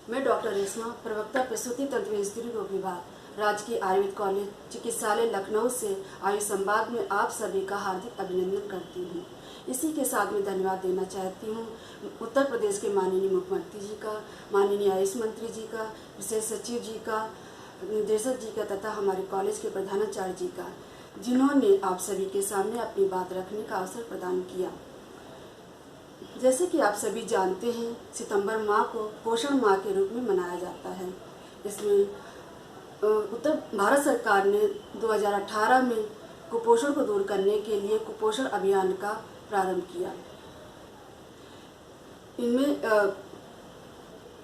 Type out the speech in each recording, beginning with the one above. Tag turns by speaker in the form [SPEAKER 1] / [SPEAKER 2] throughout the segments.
[SPEAKER 1] मैं डॉक्टर रेशमा, प्रवक्ता प्रसूति तंत्र स्त्री रोग विभाग, राजकीय आयुर्वेद कॉलेज चिकित्सालय लखनऊ से आयु संवाद में आप सभी का हार्दिक अभिनंदन करती हूँ। इसी के साथ में धन्यवाद देना चाहती हूँ उत्तर प्रदेश के माननीय मुख्यमंत्री जी का, माननीय आयुष मंत्री जी का, विशेष सचिव जी का, निदेशक जी का तथा हमारे कॉलेज के प्रधानाचार्य जी का, जिन्होंने आप सभी के सामने अपनी बात रखने का अवसर प्रदान किया। जैसे कि आप सभी जानते हैं, सितंबर माह को पोषण माह के रूप में मनाया जाता है। इसमें उत्तर भारत सरकार ने 2018 में कुपोषण को दूर करने के लिए कुपोषण अभियान का प्रारंभ किया। इनमें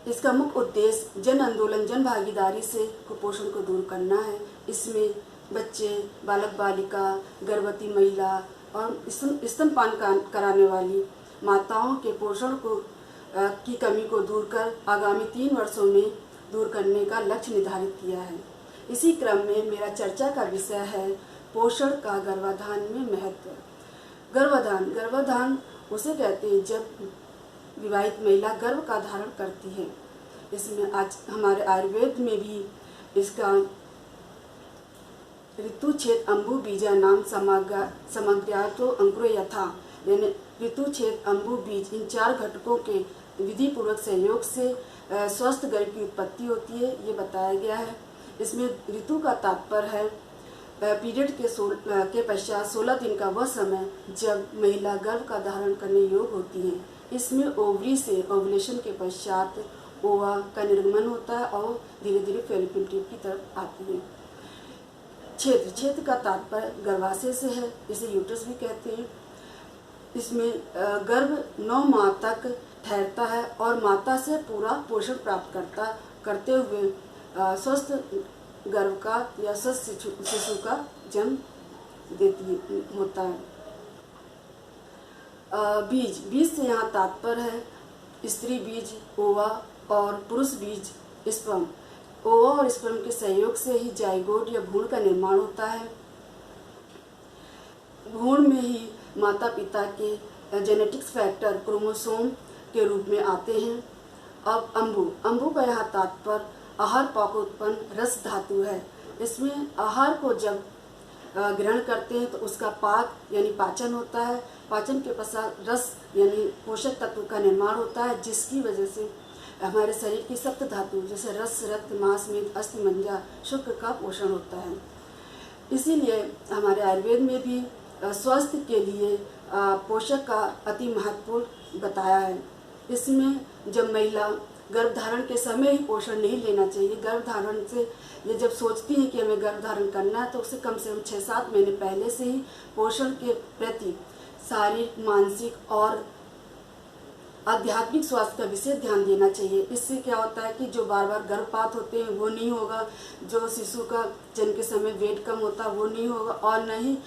[SPEAKER 1] इसका मुख्य उद्देश्य जन आंदोलन, जन भागीदारी से कुपोषण को दूर करना है। इसमें बच्चे, बालक बालिका, गर्भवती महिला और स्तनपान कराने वाली माताओं के पोषण को की कमी को दूर कर आगामी 3 वर्षों में दूर करने का लक्ष्य निर्धारित किया है। इसी क्रम में मेरा चर्चा का विषय है पोषण का गर्भाधान में महत्व। गर्भाधान उसे कहते हैं जब विवाहित महिला गर्भ का धारण करती है। इसमें आज हमारे आयुर्वेद में भी इसका ऋतुच्छेद अम्बु बीजा नाम समग्रातो अंकुरो यथा, यानी ऋतुच्छेद अम्बु बीज, इन 4 घटकों के विधि पूर्वक सहयोग से स्वस्थ गर्भ की उत्पत्ति होती है, ये बताया गया है। इसमें ऋतु का तात्पर्य है पीरियड के पश्चात 16 दिन का वह समय जब महिला गर्भ का धारण करने योग्य होती है। इसमें ओवरी से ओवुलेशन के पश्चात ओवा का निर्गमन होता है और धीरे धीरे फैलोपियन ट्यूब की तरफ आती है। क्षेत्र का तात्पर्य गर्भाशय से है, इसे यूट्रस भी कहते हैं। इसमें गर्भ 9 माह तक ठहरता है और माता से पूरा पोषण प्राप्त करते हुए स्वस्थ गर्भ का या स्वस्थ शिशु का जन्म होता है। बीज से यहाँ तात्पर्य है स्त्री बीज, ओवा, और पुरुष बीज स्पर्म। ओवा और स्पर्म के सहयोग से ही जाइगोट या भ्रूण का निर्माण होता है। भ्रूण में ही माता पिता के जेनेटिक्स फैक्टर क्रोमोसोम के रूप में आते हैं। अब अम्बु का यहाँ तात्पर्य आहार पाकोत्पन्न रस धातु है। इसमें आहार को जब ग्रहण करते हैं तो उसका पाक यानी पाचन होता है। पाचन के पश्चात रस यानी पोषक तत्व का निर्माण होता है, जिसकी वजह से हमारे शरीर की सप्त धातु जैसे रस, रक्त, मांस, मेद, अस्थि, मज्जा, शुक्र का पोषण होता है। इसीलिए हमारे आयुर्वेद में भी स्वास्थ्य के लिए पोषक का अति महत्वपूर्ण बताया है। इसमें जब महिला गर्भधारण के समय ही पोषण नहीं लेना चाहिए। गर्भधारण से ये जब सोचती है कि हमें गर्भधारण करना है तो उसे कम से कम 6-7 महीने पहले से ही पोषण के प्रति शारीरिक, मानसिक और आध्यात्मिक स्वास्थ्य का विशेष ध्यान देना चाहिए। इससे क्या होता है कि जो बार बार गर्भपात होते हैं वो नहीं होगा, जो शिशु का जन्म के समय वेट कम होता है वो नहीं होगा, और न ही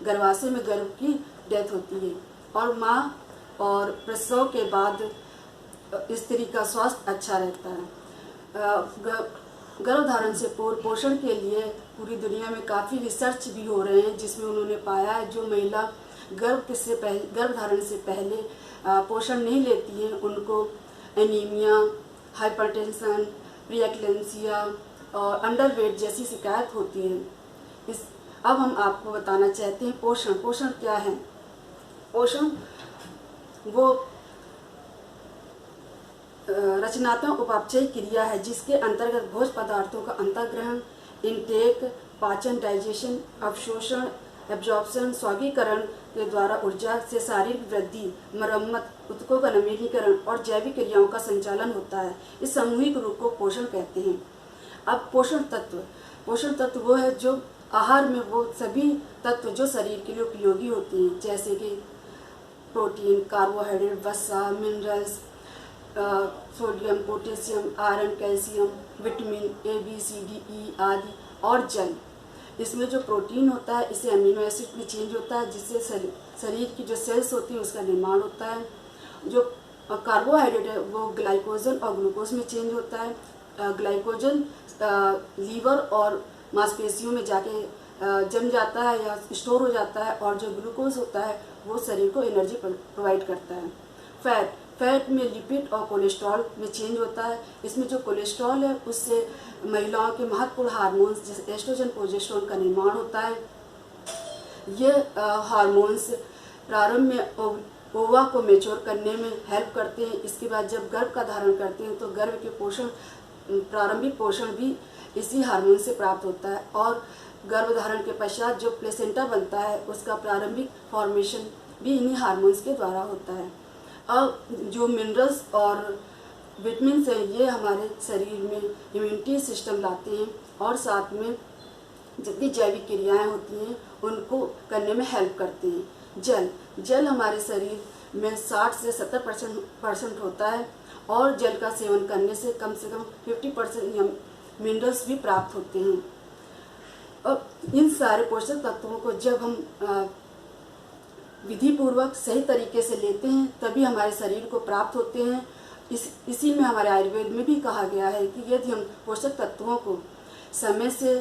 [SPEAKER 1] गर्भाशय में गर्भ की डेथ होती है। और माँ और प्रसव के बाद स्त्री का स्वास्थ्य अच्छा रहता है। गर्भधारण से पूर्व पोषण के लिए पूरी दुनिया में काफ़ी रिसर्च भी हो रहे हैं, जिसमें उन्होंने पाया है जो महिला गर्भधारण से पहले पोषण नहीं लेती है उनको एनीमिया, हाइपरटेंशन, प्रीएक्लेम्सिया और अंडरवेट जैसी शिकायत होती है। अब हम आपको बताना चाहते हैं पोषण क्या है। पोषण वो रचनात्मक उपापचय क्रिया है जिसके अंतर्गत भोज्य पदार्थों का अंतर्ग्रहण, इनटेक, पाचन, डाइजेशन, अवशोषण, एब्जॉर्प्शन, स्वागीकरण के द्वारा ऊर्जा से शारीरिक वृद्धि, मरम्मत, ऊतकों का नवीनीकरण और जैविक क्रियाओं का संचालन होता है। इस सामूहिक रूप को पोषण कहते हैं। अब पोषण तत्व वो है जो आहार में वो सभी तत्व जो शरीर के लिए उपयोगी होते हैं, जैसे कि प्रोटीन, कार्बोहाइड्रेट, वसा, minerals, sodium, potassium, iron, calcium, vitamin A, B, C, D, E आदि, और जल। इसमें जो प्रोटीन होता है इसे अमीनो एसिड में चेंज होता है, जिससे शरीर की जो सेल्स होती हैं उसका निर्माण होता है। जो कार्बोहाइड्रेट है वो ग्लाइकोजन और ग्लूकोज में चेंज होता है। ग्लाइकोजन लीवर और मांसपेशियों में जाके जम जाता है या स्टोर हो जाता है, और जो ग्लूकोज होता है वो शरीर को एनर्जी प्रोवाइड करता है। फैट में लिपिड और कोलेस्ट्रॉल में चेंज होता है। इसमें जो कोलेस्ट्रॉल है उससे महिलाओं के महत्वपूर्ण हार्मोन्स जैसे एस्ट्रोजन प्रोजेस्टेरोन का निर्माण होता है। ये हार्मोन्स प्रारंभ में ओवा को मैच्योर करने में हेल्प करते हैं। इसके बाद जब गर्भ का धारण करते हैं तो गर्भ के पोषण, प्रारंभिक पोषण भी इसी हार्मोन से प्राप्त होता है और गर्भधारण के पश्चात जो प्लेसेंटा बनता है उसका प्रारंभिक फॉर्मेशन भी इन्हीं हार्मोन्स के द्वारा होता है। अब जो मिनरल्स और विटामिन्स हैं ये हमारे शरीर में इम्यूनिटी सिस्टम लाते हैं और साथ में जितनी जैविक क्रियाएं होती हैं उनको करने में हेल्प करते हैं। जल हमारे शरीर में 60 से 70% होता है और जल का सेवन करने से कम 50% मिनरल्स भी प्राप्त होते हैं। अब इन सारे पोषक तत्वों को जब हम विधि पूर्वक सही तरीके से लेते हैं तभी हमारे शरीर को प्राप्त होते हैं। इसी में हमारे आयुर्वेद में भी कहा गया है कि यदि हम पोषक तत्वों को समय से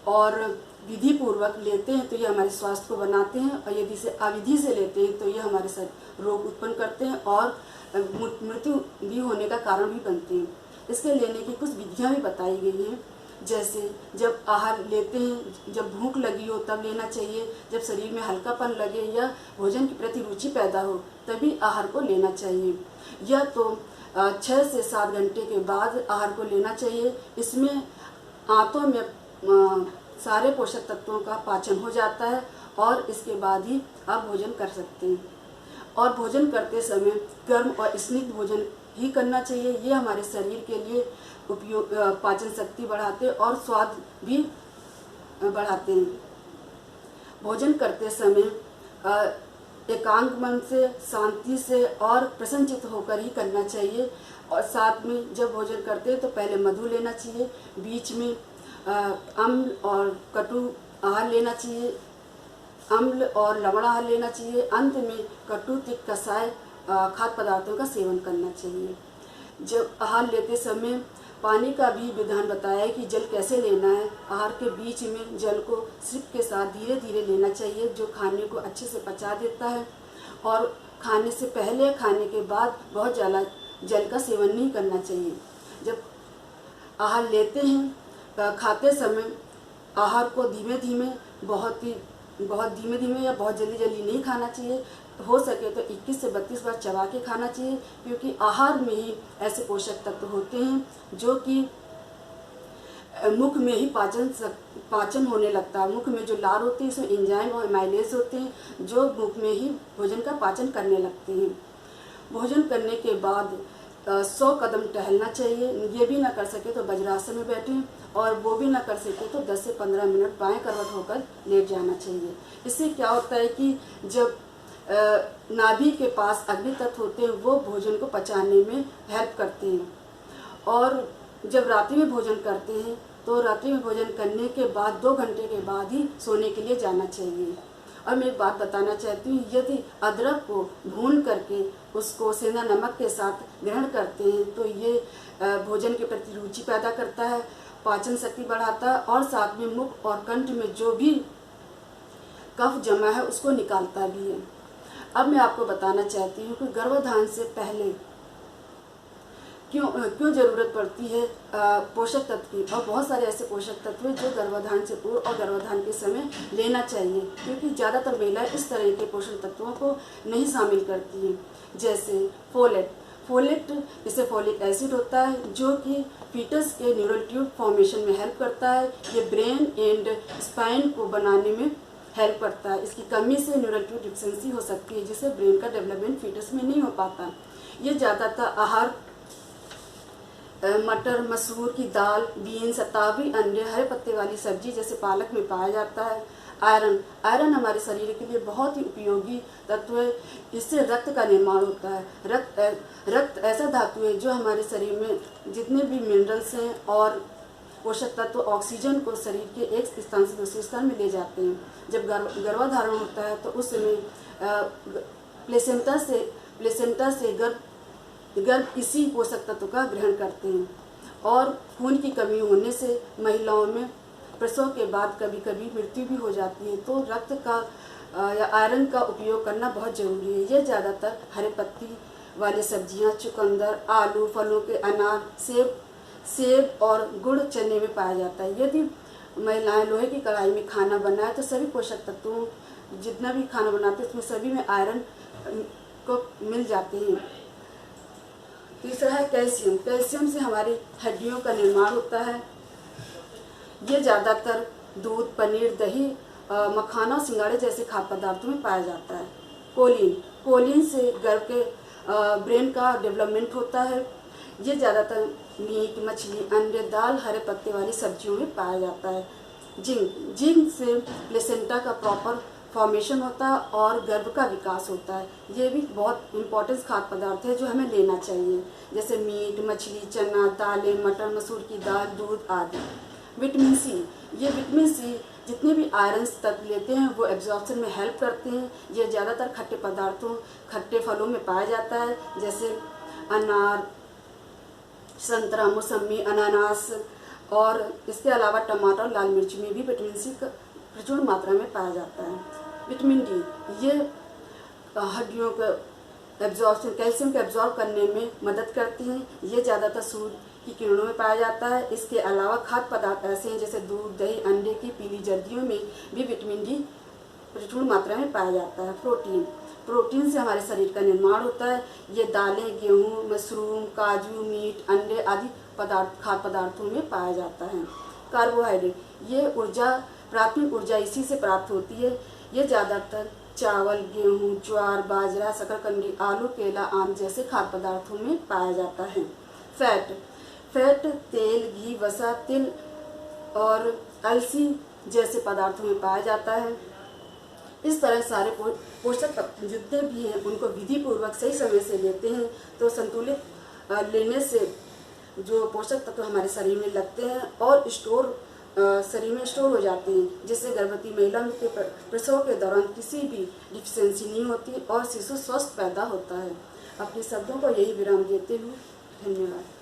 [SPEAKER 1] और विधि पूर्वक लेते हैं तो ये हमारे स्वास्थ्य को बनाते हैं और यदि इसे अविधि से लेते हैं तो ये हमारे साथ रोग उत्पन्न करते हैं और मृत्यु भी होने का कारण भी बनते हैं। इसके लेने की कुछ विधियां भी बताई गई हैं, जैसे जब आहार लेते हैं, जब भूख लगी हो तब लेना चाहिए, जब शरीर में हल्कापन लगे या भोजन के प्रति रुचि पैदा हो तभी आहार को लेना चाहिए, या तो 6 से 7 घंटे के बाद आहार को लेना चाहिए। इसमें आंतों में सारे पोषक तत्वों का पाचन हो जाता है और इसके बाद ही आप भोजन कर सकते हैं। और भोजन करते समय गर्म और स्निग्ध भोजन ही करना चाहिए। ये हमारे शरीर के लिए उपयोग पाचन शक्ति बढ़ाते और स्वाद भी बढ़ाते हैं। भोजन करते समय एकांत मन से, शांति से और प्रसन्नचित्त होकर ही करना चाहिए। और साथ में जब भोजन करते हैं तो पहले मधु लेना चाहिए, बीच में अम्ल और कटु आहार लेना चाहिए, अम्ल और लवण आहार लेना चाहिए, अंत में कटु तिक्त कषाय खाद्य पदार्थों का सेवन करना चाहिए। जब आहार लेते समय पानी का भी विधान बताया है कि जल कैसे लेना है। आहार के बीच में जल को सिप के साथ धीरे धीरे लेना चाहिए जो खाने को अच्छे से पचा देता है। और खाने से पहले, खाने के बाद बहुत ज़्यादा जल का सेवन नहीं करना चाहिए। जब आहार लेते हैं खाते समय आहार को धीमे धीमे, बहुत धीमे धीमे या बहुत जल्दी जल्दी नहीं खाना चाहिए। हो सके तो 21 से 32 बार चबा के खाना चाहिए, क्योंकि आहार में ही ऐसे पोषक तत्व होते हैं जो कि मुख में ही पाचन होने लगता है। मुख में जो लार होती है इसमें एंजाइम और एमाइलेज होते हैं जो मुख में ही भोजन का पाचन करने लगते हैं। भोजन करने के बाद 100 कदम टहलना चाहिए। ये भी ना कर सके तो वज्रासन में बैठें और वो भी ना कर सके तो 10 से 15 मिनट बाएं करवट होकर लेट जाना चाहिए। इससे क्या होता है कि जब नाभि के पास अग्नि तत्व होते हैं वो भोजन को पचाने में हेल्प करते हैं। और जब रात्रि में भोजन करते हैं तो रात्रि में भोजन करने के बाद 2 घंटे के बाद ही सोने के लिए जाना चाहिए। और मैं एक बात बताना चाहती हूँ, यदि अदरक को भून करके उसको सेंधा नमक के साथ ग्रहण करते हैं तो ये भोजन के प्रति रुचि पैदा करता है, पाचन शक्ति बढ़ाता है और साथ में मुख और कंठ में जो भी कफ जमा है उसको निकालता भी है। अब मैं आपको बताना चाहती हूँ कि गर्भाधान से पहले क्यों ज़रूरत पड़ती है पोषक तत्व की। और बहुत सारे ऐसे पोषक तत्व हैं जो गर्भाधान से पूर्व और गर्भाधान के समय लेना चाहिए, क्योंकि ज़्यादातर महिलाएं इस तरह के पोषक तत्वों को नहीं शामिल करती हैं। जैसे फोलेट इससे फोलिक एसिड होता है जो कि फीटस के न्यूरल ट्यूब फॉर्मेशन में हेल्प करता है। ये ब्रेन एंड स्पाइन को बनाने में हेल्प करता है। इसकी कमी से न्यूरल ट्यूब डिफिशिएंसी हो सकती है जिससे ब्रेन का डेवलपमेंट फीटस में नहीं हो पाता। ये ज़्यादातर आहार मटर, मसूर की दाल, बीन्स, तावी अंडे, हरे पत्ते वाली सब्जी जैसे पालक में पाया जाता है। आयरन हमारे शरीर के लिए बहुत ही उपयोगी तत्व है। इससे रक्त का निर्माण होता है। रक्त ऐसा धातु है जो हमारे शरीर में जितने भी मिनरल्स हैं और पोषक तत्व ऑक्सीजन को शरीर के एक स्थान से दूसरे स्थान में ले जाते हैं। जब गर्भाधारण होता है तो उस समय प्लेसेंटा से गर्भ इसी पोषक तत्व का ग्रहण करते हैं। और खून की कमी होने से महिलाओं में प्रसव के बाद कभी कभी मृत्यु भी हो जाती है। तो रक्त का या आयरन का उपयोग करना बहुत ज़रूरी है। ये ज़्यादातर हरे पत्ती वाली सब्जियां, चुकंदर, आलू, फलों के अनार, सेब और गुड़ चने में पाया जाता है। यदि महिलाएं लोहे की कढ़ाई में खाना बनाए तो सभी पोषक तत्वों, जितना भी खाना बनाते हैं उसमें सभी में आयरन को मिल जाते हैं। तीसरा है कैल्शियम। कैल्शियम से हमारी हड्डियों का निर्माण होता है। ये ज़्यादातर दूध, पनीर, दही, मखाना, सिंगाड़े जैसे खाद्य पदार्थों में पाया जाता है। कोलिन से गर्भ के ब्रेन का डेवलपमेंट होता है। ये ज़्यादातर मीट, मछली, अंडे, दाल, हरे पत्ते वाली सब्जियों में पाया जाता है। जिंक से प्लेसेंटा का प्रॉपर फॉर्मेशन होता है और गर्भ का विकास होता है। ये भी बहुत इम्पोर्टेंट खाद्य पदार्थ है जो हमें लेना चाहिए, जैसे मीट, मछली, चना, दालें, मटर, मसूर की दाल, दूध आदि। विटामिन सी जितने भी आयरन तत्व लेते हैं वो एब्जॉर्प्शन में हेल्प करते हैं। ये ज़्यादातर खट्टे फलों में पाया जाता है, जैसे अनार, संतरा, मौसमी, अनानास, और इसके अलावा टमाटर, लाल मिर्च में भी विटामिन सी प्रचुर मात्रा में पाया जाता है। विटामिन डी ये हड्डियों का कैल्शियम को एब्जॉर्ब करने में मदद करती हैं। ये ज़्यादातर सूर्य की किरणों में पाया जाता है। इसके अलावा खाद्य पदार्थ ऐसे हैं जैसे दूध, दही, अंडे की पीली जर्दियों में भी विटामिन डी प्रचुर मात्रा में पाया जाता है। प्रोटीन से हमारे शरीर का निर्माण होता है। ये दालें, गेहूँ, मशरूम, काजू, मीट, अंडे आदि खाद्य पदार्थों में पाया जाता है। कार्बोहाइड्रेट ये प्राथमिक ऊर्जा इसी से प्राप्त होती है। ये ज़्यादातर चावल, गेहूँ, ज्वार, बाजरा, शकरकंदी, आलू, केला, आम जैसे खाद्य पदार्थों में पाया जाता है। फैट तेल, घी, वसा, तिल और अलसी जैसे पदार्थों में पाया जाता है। इस तरह सारे पोषक तत्व जितने भी हैं उनको विधि पूर्वक सही समय से लेते हैं तो संतुलित लेने से जो पोषक तत्व हमारे शरीर में लगते हैं और शरीर में स्टोर हो जाते हैं, जिससे गर्भवती महिला के प्रसव के दौरान किसी भी डिफिशियंसी नहीं होती और शिशु स्वस्थ पैदा होता है। अपने शब्दों को यही विराम देते हुए धन्यवाद।